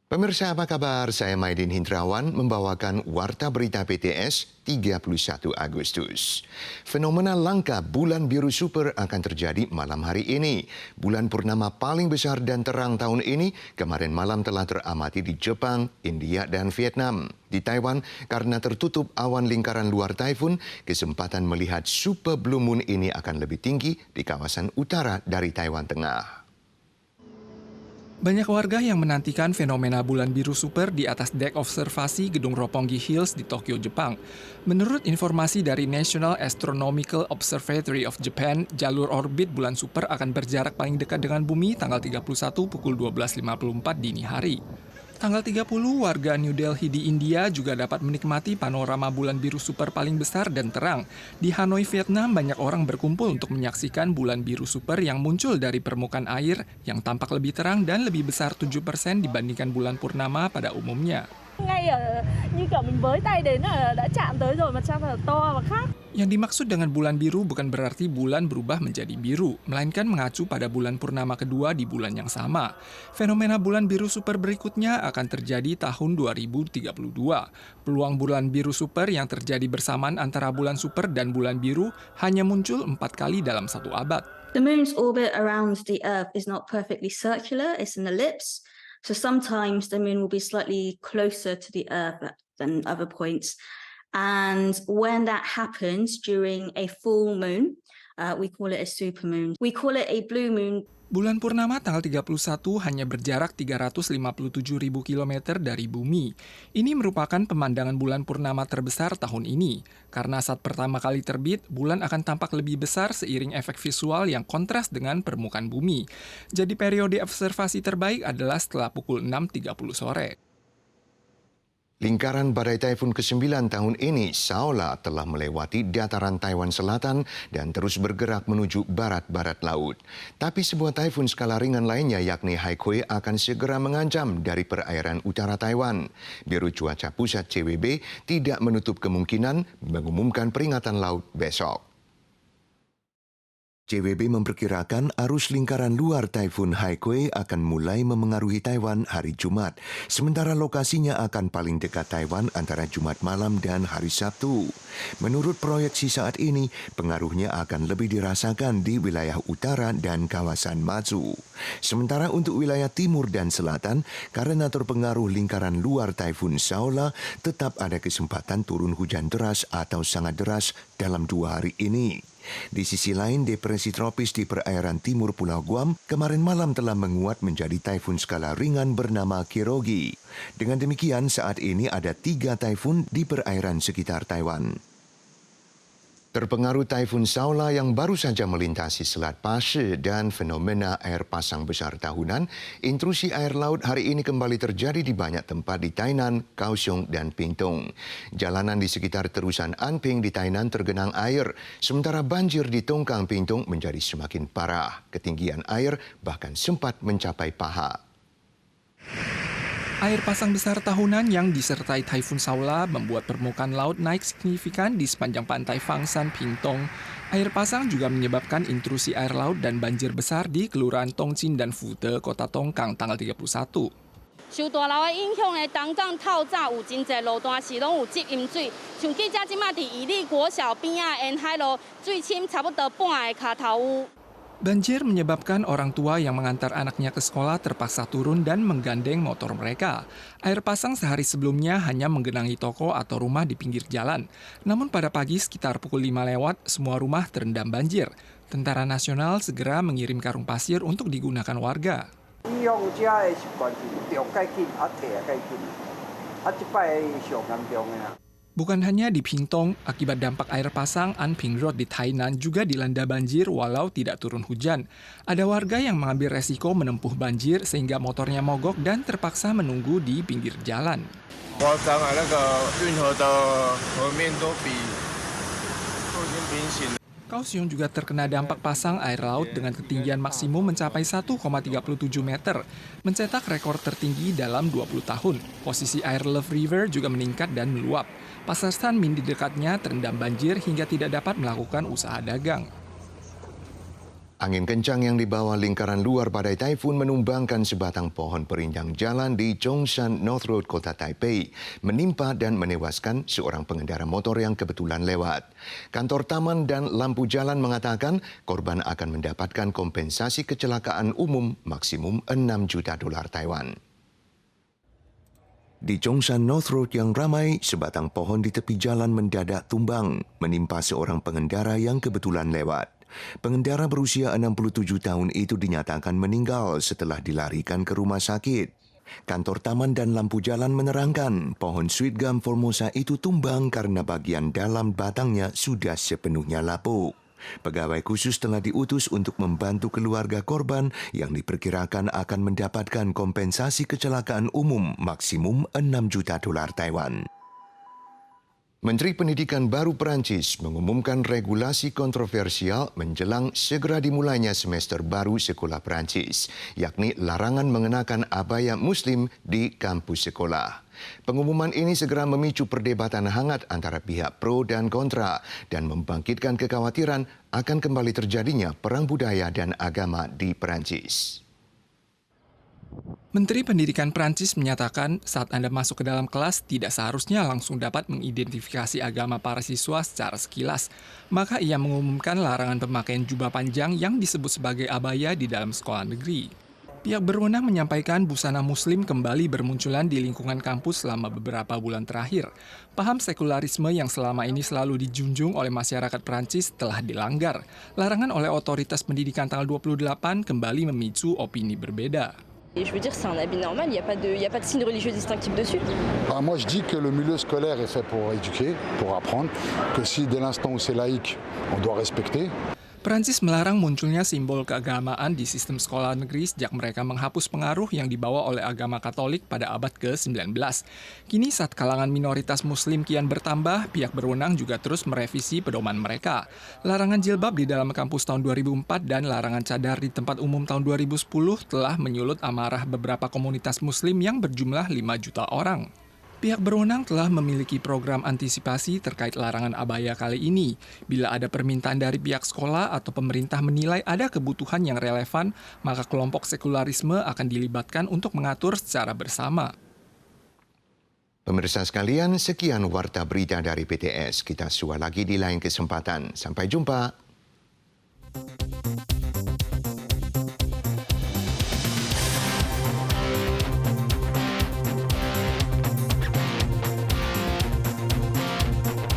Pemirsa apa kabar? Saya Maidin Hindrawan membawakan Warta Berita PTS 31 Agustus. Fenomena langka bulan biru super akan terjadi malam hari ini. Bulan purnama paling besar dan terang tahun ini kemarin malam telah teramati di Jepang, India, dan Vietnam. Di Taiwan, karena tertutup awan lingkaran luar taifun, kesempatan melihat super blue moon ini akan lebih tinggi di kawasan utara dari Taiwan Tengah. Banyak warga yang menantikan fenomena bulan biru super di atas dek observasi Gedung Roppongi Hills di Tokyo, Jepang. Menurut informasi dari National Astronomical Observatory of Japan, jalur orbit bulan super akan berjarak paling dekat dengan bumi tanggal 31 pukul 12.54 dini hari. Tanggal 30, warga New Delhi di India juga dapat menikmati panorama bulan biru super paling besar dan terang. Di Hanoi, Vietnam, banyak orang berkumpul untuk menyaksikan bulan biru super yang muncul dari permukaan air yang tampak lebih terang dan lebih besar 7% dibandingkan bulan purnama pada umumnya. Yang dimaksud dengan bulan biru bukan berarti bulan berubah menjadi biru, melainkan mengacu pada bulan purnama kedua di bulan yang sama. Fenomena bulan biru super berikutnya akan terjadi tahun 2032. Peluang bulan biru super yang terjadi bersamaan antara bulan super dan bulan biru hanya muncul 4 kali dalam satu abad. The moon's orbit around the Earth is not perfectly circular, it's an ellipse. So sometimes the moon will be slightly closer to the Earth than other points. And when that happens during a full moon, we call it a supermoon. We call it a blue moon. Bulan purnama tanggal 31 hanya berjarak 357.000 km dari bumi. Ini merupakan pemandangan bulan purnama terbesar tahun ini. Karena saat pertama kali terbit, bulan akan tampak lebih besar seiring efek visual yang kontras dengan permukaan bumi. Jadi periode observasi terbaik adalah setelah pukul 6.30 sore. Lingkaran badai taifun ke-9 tahun ini seolah telah melewati dataran Taiwan Selatan dan terus bergerak menuju barat-barat laut. Tapi sebuah taifun skala ringan lainnya yakni Haikui akan segera mengancam dari perairan utara Taiwan. Biro Cuaca Pusat CWB tidak menutup kemungkinan mengumumkan peringatan laut besok. CWB memperkirakan arus lingkaran luar Taifun Haikui akan mulai memengaruhi Taiwan hari Jumat, sementara lokasinya akan paling dekat Taiwan antara Jumat malam dan hari Sabtu. Menurut proyeksi saat ini, pengaruhnya akan lebih dirasakan di wilayah utara dan kawasan Matsu. Sementara untuk wilayah timur dan selatan, karena terpengaruh lingkaran luar Taifun Saola, tetap ada kesempatan turun hujan deras atau sangat deras dalam 2 hari ini. Di sisi lain, depresi tropis di perairan timur Pulau Guam kemarin malam telah menguat menjadi taifun skala ringan bernama Kirogi. Dengan demikian, saat ini ada 3 taifun di perairan sekitar Taiwan. Terpengaruh Taifun Saola yang baru saja melintasi Selat Pasir dan fenomena air pasang besar tahunan, intrusi air laut hari ini kembali terjadi di banyak tempat di Tainan, Kaohsiung, dan Pingtung. Jalanan di sekitar terusan Anping di Tainan tergenang air, sementara banjir di Tongkang Pingtung menjadi semakin parah. Ketinggian air bahkan sempat mencapai paha. Air pasang besar tahunan yang disertai Taifun Saola membuat permukaan laut naik signifikan di sepanjang pantai Fangsan, Pingtung. Air pasang juga menyebabkan intrusi air laut dan banjir besar di Kelurahan Tongchin dan Fute, Kota Tongkang tanggal 31. 受大流的影响的东港透早有真侪路段是拢有积淹水，像记者即马伫宜利国小边仔沿海路水深差不多半个脚头有。 Banjir menyebabkan orang tua yang mengantar anaknya ke sekolah terpaksa turun dan menggandeng motor mereka. Air pasang sehari sebelumnya hanya menggenangi toko atau rumah di pinggir jalan. Namun pada pagi sekitar pukul 5 lewat, semua rumah terendam banjir. Tentara Nasional segera mengirim karung pasir untuk digunakan warga. Bukan hanya di Pingtung, akibat dampak air pasang, Anping Road di Tainan juga dilanda banjir walau tidak turun hujan. Ada warga yang mengambil resiko menempuh banjir sehingga motornya mogok dan terpaksa menunggu di pinggir jalan. Kaohsiung juga terkena dampak pasang air laut dengan ketinggian maksimum mencapai 1,37 meter, mencetak rekor tertinggi dalam 20 tahun. Posisi air Love River juga meningkat dan meluap. Pasar Sanmin di dekatnya terendam banjir hingga tidak dapat melakukan usaha dagang. Angin kencang yang dibawa lingkaran luar badai taifun menumbangkan sebatang pohon perinjang jalan di Zhongshan North Road, kota Taipei, menimpa dan menewaskan seorang pengendara motor yang kebetulan lewat. Kantor Taman dan Lampu Jalan mengatakan korban akan mendapatkan kompensasi kecelakaan umum maksimum 6 juta dolar Taiwan. Di Zhongshan North Road yang ramai, sebatang pohon di tepi jalan mendadak tumbang, menimpa seorang pengendara yang kebetulan lewat. Pengendara berusia 67 tahun itu dinyatakan meninggal setelah dilarikan ke rumah sakit. Kantor Taman dan Lampu Jalan menerangkan pohon sweet gum formosa itu tumbang karena bagian dalam batangnya sudah sepenuhnya lapuk. Pegawai khusus telah diutus untuk membantu keluarga korban yang diperkirakan akan mendapatkan kompensasi kecelakaan umum maksimum 6 juta dolar Taiwan. Menteri Pendidikan baru Perancis mengumumkan regulasi kontroversial menjelang segera dimulainya semester baru sekolah Perancis, yakni larangan mengenakan abaya muslim di kampus sekolah. Pengumuman ini segera memicu perdebatan hangat antara pihak pro dan kontra dan membangkitkan kekhawatiran akan kembali terjadinya perang budaya dan agama di Perancis. Menteri Pendidikan Prancis menyatakan saat Anda masuk ke dalam kelas tidak seharusnya langsung dapat mengidentifikasi agama para siswa secara sekilas. Maka ia mengumumkan larangan pemakaian jubah panjang yang disebut sebagai abaya di dalam sekolah negeri. Pihak berwenang menyampaikan busana muslim kembali bermunculan di lingkungan kampus selama beberapa bulan terakhir. Paham sekularisme yang selama ini selalu dijunjung oleh masyarakat Prancis telah dilanggar. Larangan oleh otoritas pendidikan tanggal 28 kembali memicu opini berbeda. Et je veux dire, c'est un habit normal, il n'y a pas de signe religieux distinctif dessus. Alors moi, je dis que le milieu scolaire est fait pour éduquer, pour apprendre, que si dès l'instant où c'est laïque, on doit respecter. Perancis melarang munculnya simbol keagamaan di sistem sekolah negeri sejak mereka menghapus pengaruh yang dibawa oleh agama Katolik pada abad ke-19. Kini saat kalangan minoritas muslim kian bertambah, pihak berwenang juga terus merevisi pedoman mereka. Larangan jilbab di dalam kampus tahun 2004 dan larangan cadar di tempat umum tahun 2010 telah menyulut amarah beberapa komunitas muslim yang berjumlah 5 juta orang. Pihak berwenang telah memiliki program antisipasi terkait larangan abaya kali ini. Bila ada permintaan dari pihak sekolah atau pemerintah menilai ada kebutuhan yang relevan, maka kelompok sekularisme akan dilibatkan untuk mengatur secara bersama. Pemirsa sekalian, sekian warta berita dari PTS. Kita sua lagi di lain kesempatan. Sampai jumpa.